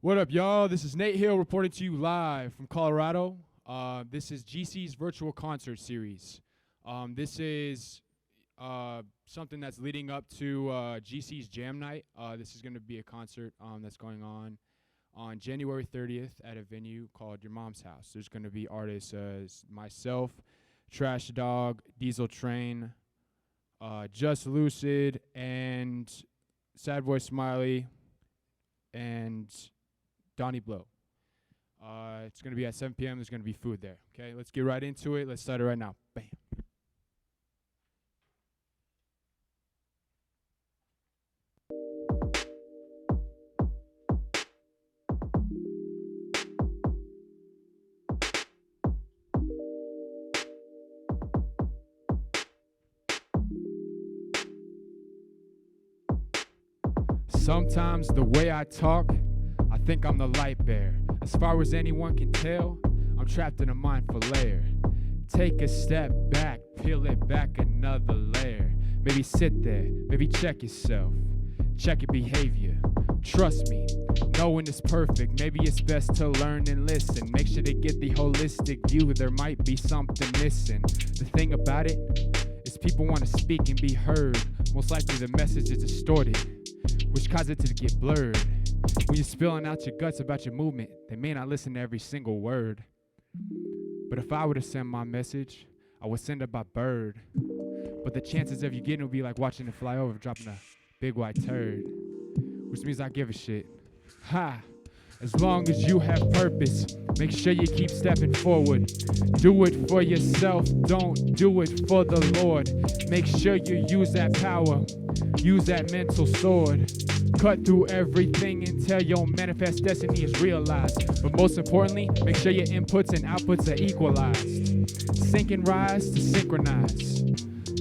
What up, y'all? This is Nate Hill reporting to you live from Colorado. This is GC's virtual concert series. This is something that's leading up to GC's Jam Night. This is going to be a concert that's going on January 30th at a venue called Your Mom's House. There's going to be artists myself, Trash Dog, Diesel Train, Just Lucid, and Sad Boy Smiley, and Donnie Blow. It's going to be at 7 p.m. There's going to be food there. Okay, let's get right into it. Let's start it right now. Bam. Sometimes the way I talk, I think I'm the light bearer. As far as anyone can tell, I'm trapped in a mindful layer. Take a step back, peel it back another layer. Maybe sit there, maybe check yourself, check your behavior. Trust me, no one is perfect. Maybe it's best to learn and listen. Make sure to get the holistic view. There might be something missing. The thing about it is people want to speak and be heard. Most likely the message is distorted, which causes it to get blurred. When you're spilling out your guts about your movement, they may not listen to every single word. But if I were to send my message, I would send it by bird. But the chances of you getting it would be like watching it fly over, dropping a big white turd. Which means I give a shit. Ha! As long as you have purpose, make sure you keep stepping forward. Do it for yourself, don't do it for the Lord. Make sure you use that power, use that mental sword. Cut through everything until your manifest destiny is realized. But most importantly, make sure your inputs and outputs are equalized. Sink and rise to synchronize.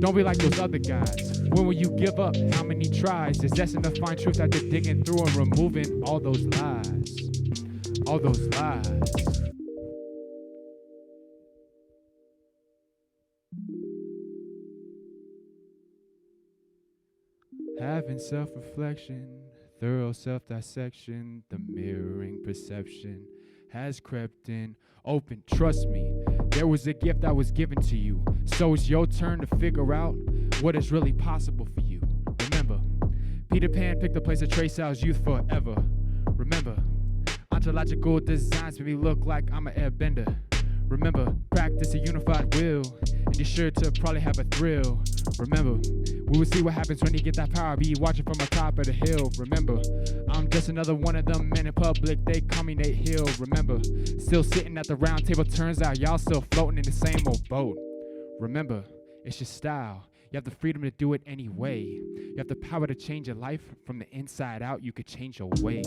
Don't be like those other guys. When will you give up? How many tries? It's destined to find truth after digging through and removing all those lies. All those lies. Having self-reflection, thorough self-dissection, the mirroring perception has crept in. Open, trust me, there was a gift that was given to you. So it's your turn to figure out what is really possible for you. Remember, Peter Pan picked the place to trace out his youth forever. Remember, ontological designs made me look like I'm an airbender. Remember, practice a unified will, and you're sure to probably have a thrill. Remember, we will see what happens when you get that power. Be watching from the top of the hill. Remember, I'm just another one of them men in public. They call me Nate Hill. Remember, still sitting at the round table. Turns out y'all still floating in the same old boat. Remember, it's your style. You have the freedom to do it anyway. You have the power to change your life from the inside out. You could change your ways.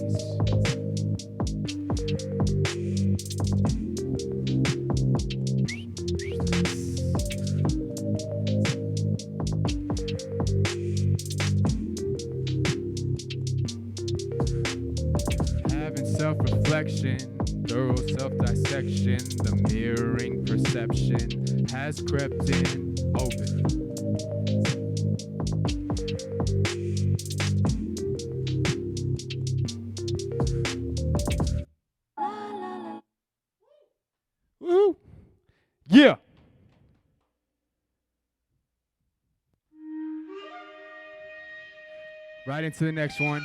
Having self-reflection, thorough self-dissection, the mirroring perception has crept in. Open. Woo! Yeah! Right into the next one.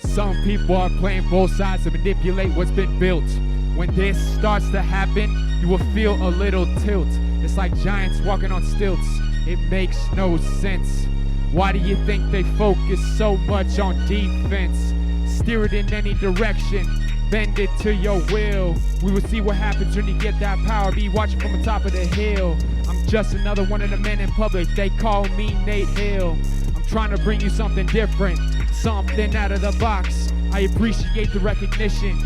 Some people are playing both sides to manipulate what's been built. When this starts to happen, you will feel a little tilt. It's like giants walking on stilts. It makes no sense. Why do you think they focus so much on defense? Steer it in any direction. bend it to your will. We will see what happens when you get that power. Be watching from the top of the hill. I'm just another one of the men in public. They call me Nate Hill. I'm trying to bring you something different, something out of the box. I appreciate the recognition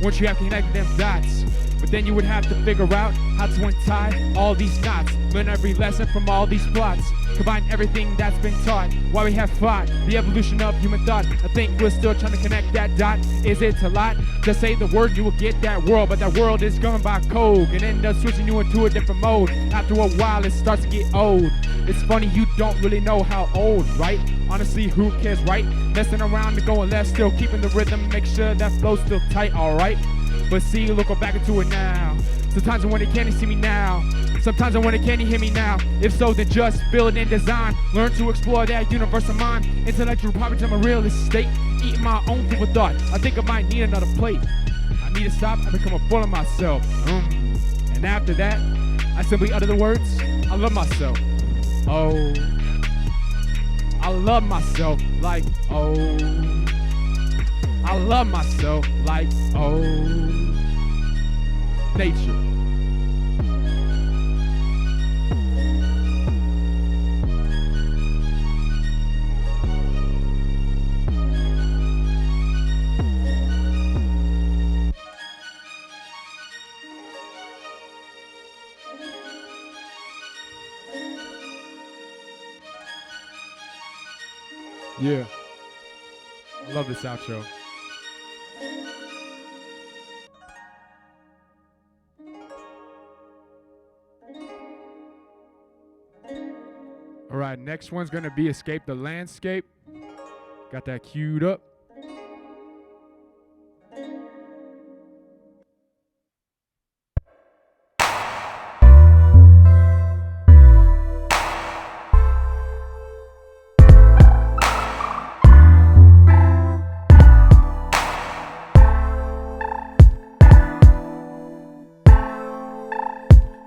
once you have connected them dots. But then you would have to figure out how to untie all these knots. Learn every lesson from all these plots. Combine everything that's been taught. Why we have fought the evolution of human thought. I think we're still trying to connect that dot. Is it a lot? Just say the word, you will get that world. But that world is governed by code and end up switching you into a different mode. After a while, it starts to get old. It's funny, you don't really know how old, right? Honestly, who cares, right? Messing around and going left, still keeping the rhythm. Make sure that flow's still tight, alright? But see, looking back into it now. Sometimes I wonder, can you see me now? Sometimes I wonder, can you hear me now? If so, then just build and design. Learn to explore that universe of mine. Intellectual property, I'm a real estate. Eating my own food with thought. I think I might need another plate. I need to stop, I become a fool of myself. And after that, I simply utter the words, I love myself. Oh, I love myself like, oh. I love myself like, oh, nature. Yeah, I love this outro. All right, next one's gonna be Escape the Landscape. Got that queued up.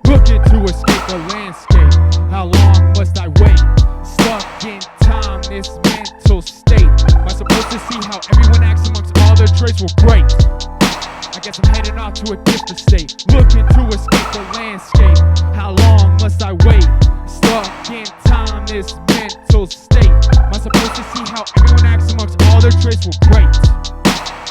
Looking to escape the landscape. How long must I wait? Stuck in time, this mental state. Am I supposed to see how everyone acts amongst all their traits? Well, great. I guess I'm heading off to a different state. Looking to escape the landscape. How long must I wait? Stuck in time, this mental state. Am I supposed to see how everyone acts amongst all their traits? Well, great.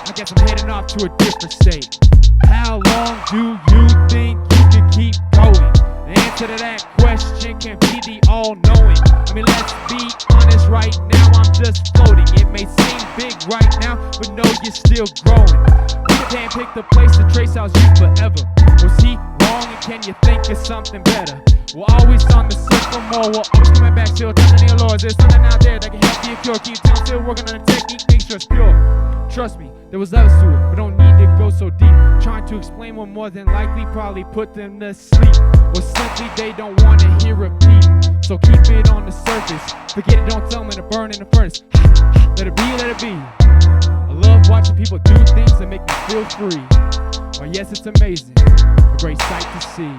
I guess I'm heading off to a different state. How long do you think you can keep going? The answer to that question can be the all-knowing. I mean, let's be honest right now, I'm just floating. It may seem big right now, but no, you're still growing. Peter Pan picked the place to trace out you forever. Was he wrong, and can you think of something better? We're always on the search for more. We're always coming back, still touching the Lord. There's something out there that can help you cure. Keep time, still working on the technique, make sure it's pure. Trust me, there was levels to it, but don't need to go so deep. Trying to explain will more than likely probably put them to sleep. Or simply they don't want to hear repeat. So keep it on the surface. Forget it, don't tell them to burn in the furnace. Let it be, let it be. I love watching people do things that make me feel free. Oh yes, it's amazing, a great sight to see.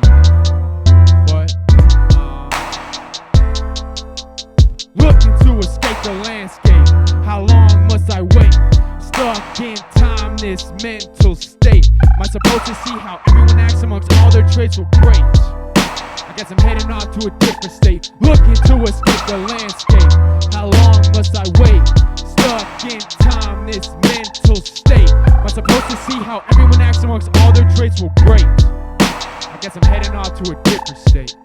But looking to escape the landscape. How long must I wait? Stuck in time, this mental state. Am I supposed to see how everyone acts amongst all their traits? Well, great. I guess I'm heading off to a different state. Looking to escape the landscape. How long must I wait? Stuck in time, this mental state. Am I supposed to see how everyone acts amongst all their traits? Well, great. I guess I'm heading off to a different state.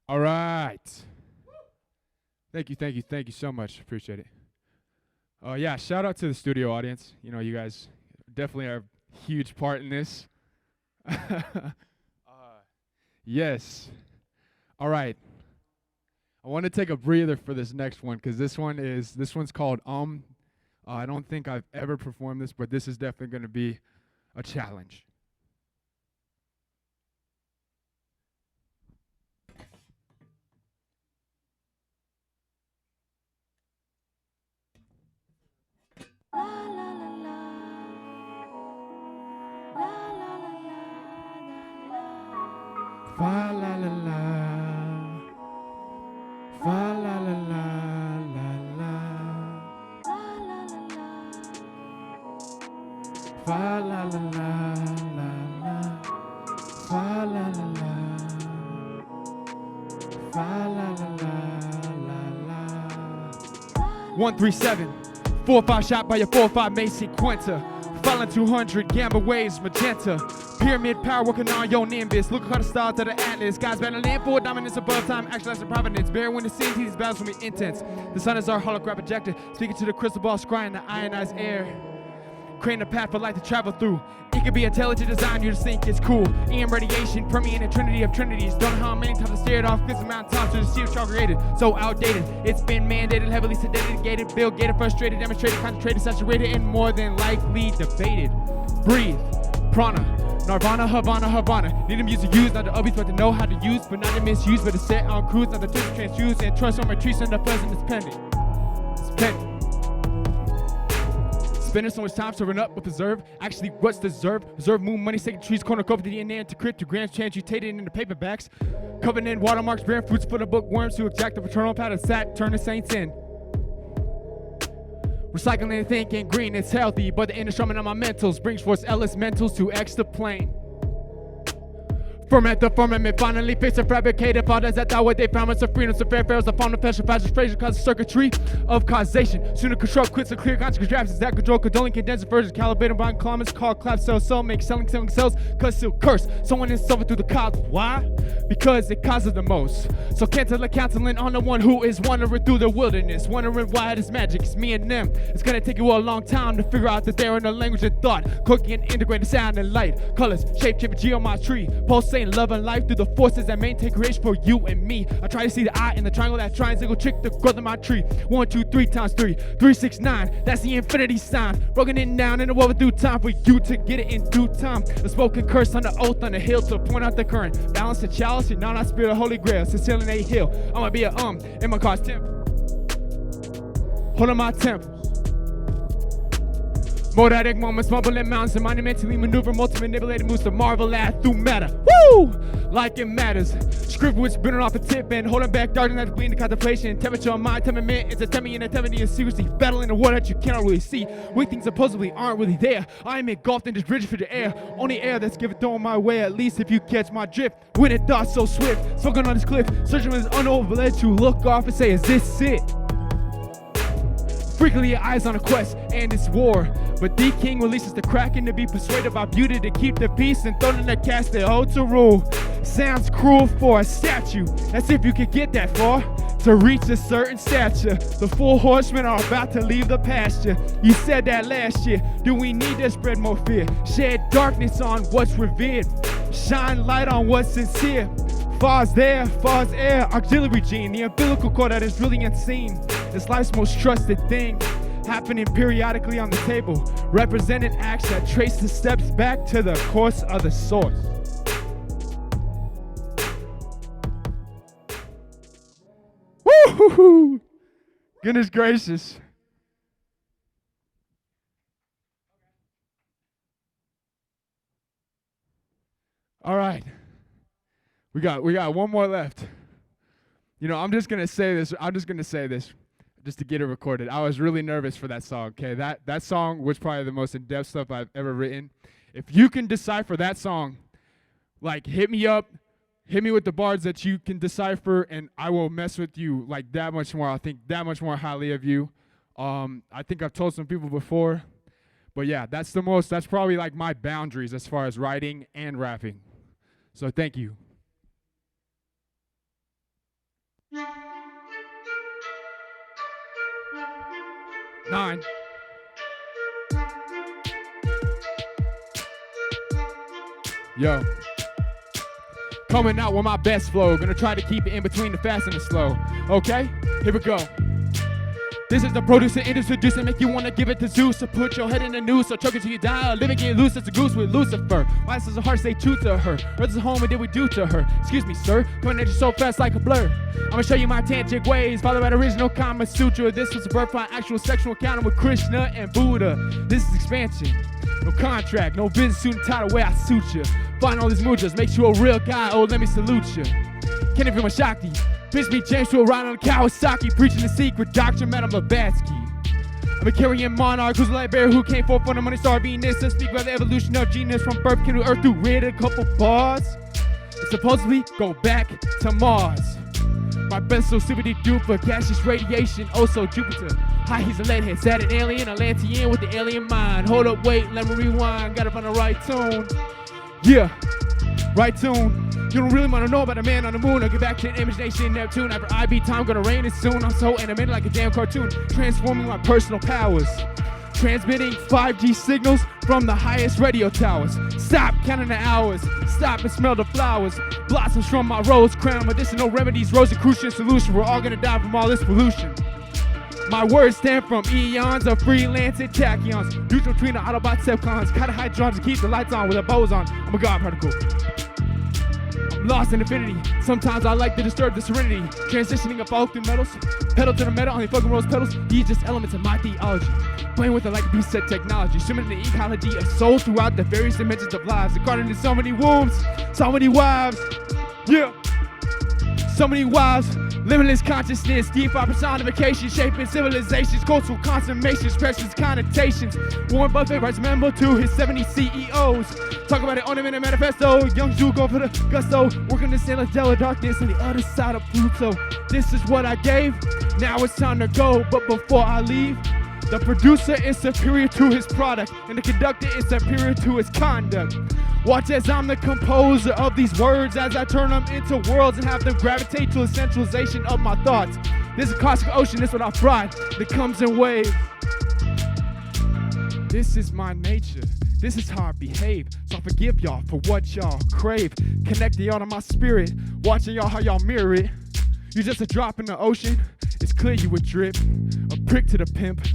All right. Thank you so much. Appreciate it. Yeah, shout out to the studio audience. You know, you guys definitely are a huge part in this. Yes. All right. I want to take a breather for this next one because this one's called I don't think I've ever performed this, but this is definitely going to be a challenge. Fa la la la. Fa la la la la la. Fa la la la. Fa la la la la la. 137. 4-5 shot by your 4-5 Macy Quinta. Falling 200 gamma waves magenta. Pyramid power working on your nimbus. Look at the stars of the atlas. Guys battling for dominance above time. Actualize the providence. Bear when the scene these battles will be intense. The sun is our holographic projector. Speaking to the crystal ball, scrying the ionized air. Creating a path for light to travel through. It could be intelligent design, you just think it's cool. EM radiation, permeating a trinity of trinities. Don't know how many times I stared off this mountaintops to see what y'all created. So outdated, it's been mandated, heavily sedated, gated, Bill Gated, frustrated, demonstrated, concentrated, saturated, and more than likely debated. Breathe, prana, Nirvana, Havana. Need them used to use, not the upbeats, but to know how to use, but not to misuse, but to set on cruise, not the to transfuse, and trust on my trees, and the present is pending. It's pending. Spending so much time serving up with preserve. Actually, what's deserved? Reserve moon money, sacred trees, cornucopia, the DNA into cryptograms, transmutated into paperbacks. Covenant watermarks, bearing fruits for the bookworms who exact the paternal pattern, sat, turn the saints in. Recycling and thinking green, it's healthy, but the inner strumming of my mentals brings forth Ellis mentals to extra plane. Ferment the firmament, finally face a fabricated fathers that thought what they found was a freedom, so fair fails, the found of fashion, frustration, cause a circuitry of causation. Sooner construct, quits, a clear consequence, drafts, that control, condoling, condensed versions, calibrated by kilometers, called clap, cell, make, selling cells, cause still curse. Someone is suffering through the cause. Why? Because it causes the most. So counseling on the one who is wandering through the wilderness, wondering why it is magic. It's me and them. It's gonna take you a long time to figure out that they're in the language of thought, cooking and integrating sound and light, colors, shape, geometry, pulsating love and life through the forces that maintain creation for you and me. I try to see the eye in the triangle that triangle trick the growth of my tree. 1, 2, 3 times 3, 3, 6, 9. That's the infinity sign. Broken it down in the woven through time for you to get it in due time. A spoken curse on the oath on the hill to point out the current. Balance the chalice and not spirit of holy grail. Sincerely a hill. I'ma be a in my car's temple. Holding my temple. Modatic moments, mumbling mountains, and monumentally maneuver, multi-manipulated moves to marvel at through matter. Woo! Like it matters. Script which burning off the tip and holding back darkness that bleeding contemplation. Temperature on my temperament is a temperament and temperament is seriously battling a war that you cannot really see. Weak things supposedly aren't really there. I am engulfed in this bridge for the air. Only air that's given thrown my way, at least if you catch my drift. When it thoughts so swift, spoken on this cliff, searching with this unopened ledge to look off and say, is this it? Frequently your eyes on a quest, and it's war. But the king releases the kraken to be persuaded by beauty to keep the peace and thrown in the cast the hold to rule. Sounds cruel for a statue, as if you could get that far. To reach a certain stature, the 4 horsemen are about to leave the pasture. You said that last year. Do we need to spread more fear? Shed darkness on what's revered. Shine light on what's sincere. Far's there, far's air, auxiliary gene, the umbilical cord that is really unseen. It's life's most trusted thing, happening periodically on the table, representing acts that trace the steps back to the course of the source. Woo-hoo-hoo! Goodness gracious. All right. We got one more left. You know, I'm just gonna say this just to get it recorded. I was really nervous for that song. Okay, that song was probably the most in-depth stuff I've ever written. If you can decipher that song, like hit me up, hit me with the bars that you can decipher, and I will mess with you like that much more. I think that much more highly of you. I think I've told some people before, but yeah, that's probably like my boundaries as far as writing and rapping. So thank you. Nine. Yo. Coming out with my best flow. Gonna try to keep it in between the fast and the slow. Okay? Here we go. This is the producer introducer, make you wanna give it to Zeus. So put your head in the noose, so choke it till you die. Or live and get loose as a goose with Lucifer. Why does the heart say true to her? Earth is home, what did we do to her? Excuse me, sir, coming at you so fast like a blur. I'ma show you my tantric ways, follow that original Kama Sutra. This was a birth by actual sexual encounter with Krishna and Buddha. This is expansion. No contract, no business suit and tie the way I suit you. Find all these mudras, makes you a real guy, oh let me salute you. Can't even Shakti. Bitch me James will ride on Kawasaki, preaching the secret doctrine, Madam Blavatsky. I'm a carrying monarch who's a light bearer who came forth from the morning star Venus to speak about the evolution of genius from birth to earth through read a couple bars. And supposedly go back to Mars. My breath so super duper, gaseous radiation, also Jupiter. Hi, he's a leadhead, Saturn alien, Atlantean with the alien mind. Hold up, wait, let me rewind, gotta find the right tune. Yeah, right tune. You don't really want to know about a man on the moon. I'll get back to the imagination, Neptune. After IB time, gonna rain it soon. I'm so animated like a damn cartoon, transforming my personal powers. Transmitting 5G signals from the highest radio towers. Stop counting the hours. Stop and smell the flowers. Blossoms from my rose crown. Medicinal remedies, Rosicrucian solution. We're all gonna die from all this pollution. My words stand from eons of freelancing tachyons. Neutral between the Autobots, Decepticons. Cut hydrons to keep the lights on with a boson. I'm a god particle. I'm lost in infinity. Sometimes I like to disturb the serenity. Transitioning a fall through metals. Pedal to the metal, only fucking rose petals. These just elements of my theology. Playing with it like a piece of technology. Swimming in the ecology of souls throughout the various dimensions of lives. According to so many wombs, so many wives. Yeah. So many wives. Limitless consciousness, DeFi personification, shaping civilizations, cultural consummations, precious connotations. Warren Buffett writes a memo to his 70 CEOs. Talk about it on him in a manifesto. Young Jew go for the gusto. Working the sailor Della darkness on the other side of Pluto. This is what I gave. Now it's time to go. But before I leave, the producer is superior to his product, and the conductor is superior to his conduct. Watch as I'm the composer of these words, as I turn them into worlds and have them gravitate to a centralization of my thoughts. This is a cosmic ocean, this is what I fry, that comes in waves. This is my nature, this is how I behave, so I forgive y'all for what y'all crave. Connecting y'all to my spirit, watching y'all how y'all mirror it. You're just a drop in the ocean, it's clear you would drip, a prick to the pimp.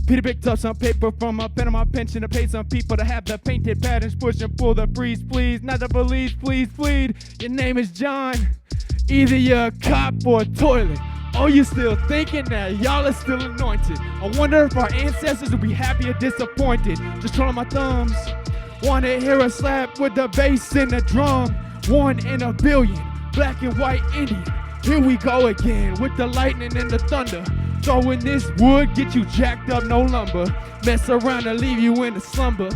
Peter picked up some paper from a pen on my pension to pay some people to have the painted patterns, push and pull the freeze, please, not the police, please, plead. Your name is John, either you're a cop or a toilet. Oh, you still thinking that y'all are still anointed? I wonder if our ancestors will be happy or disappointed. Just twirling my thumbs, wanna hear a slap with the bass and the drum. 1 in a billion, black and white Indian. Here we go again with the lightning and the thunder. Throwing this wood, get you jacked up, no lumber. Mess around and leave you in a slumber.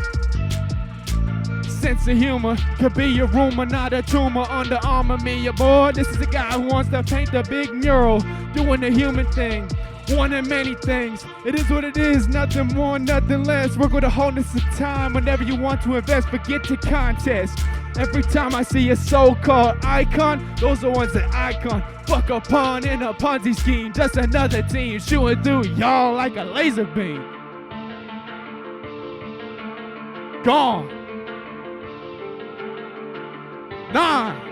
Sense of humor could be a rumor, not a tumor. Under Armour, me, your boy. This is a guy who wants to paint the big mural, doing the human thing, one of many things. It is what it is, nothing more, nothing less. Work with the wholeness of time whenever you want to invest. Forget the contest. Every time I see a so-called icon, those are ones that icon. Fuck a pawn in a Ponzi scheme, just another team shooting through y'all like a laser beam. Gone. 9.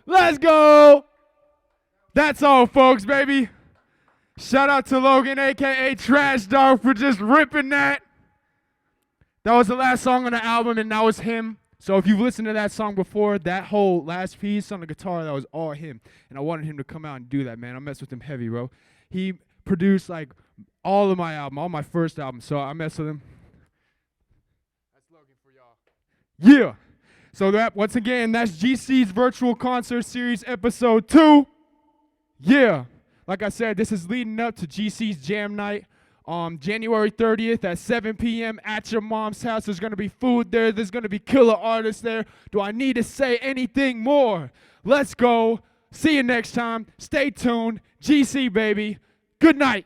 Let's go. That's all, folks, baby. Shout out to Logan, a.k.a. Trash Dog, for just ripping that. That was the last song on the album, and that was him So if you've listened to that song before, that whole last piece on the guitar, that was all him. And I wanted him to come out and do that, man. I messed with him heavy, bro. He produced like all of my album, all my first album. So I messed with him. That's Logan for y'all. Yeah. So that, once again, that's GC's Virtual Concert Series Episode 2. Yeah. Like I said, this is leading up to GC's Jam Night. January 30th at 7 p.m. at your mom's house. There's going to be food there. There's going to be killer artists there. Do I need to say anything more? Let's go. See you next time. Stay tuned. GC, baby. Good night.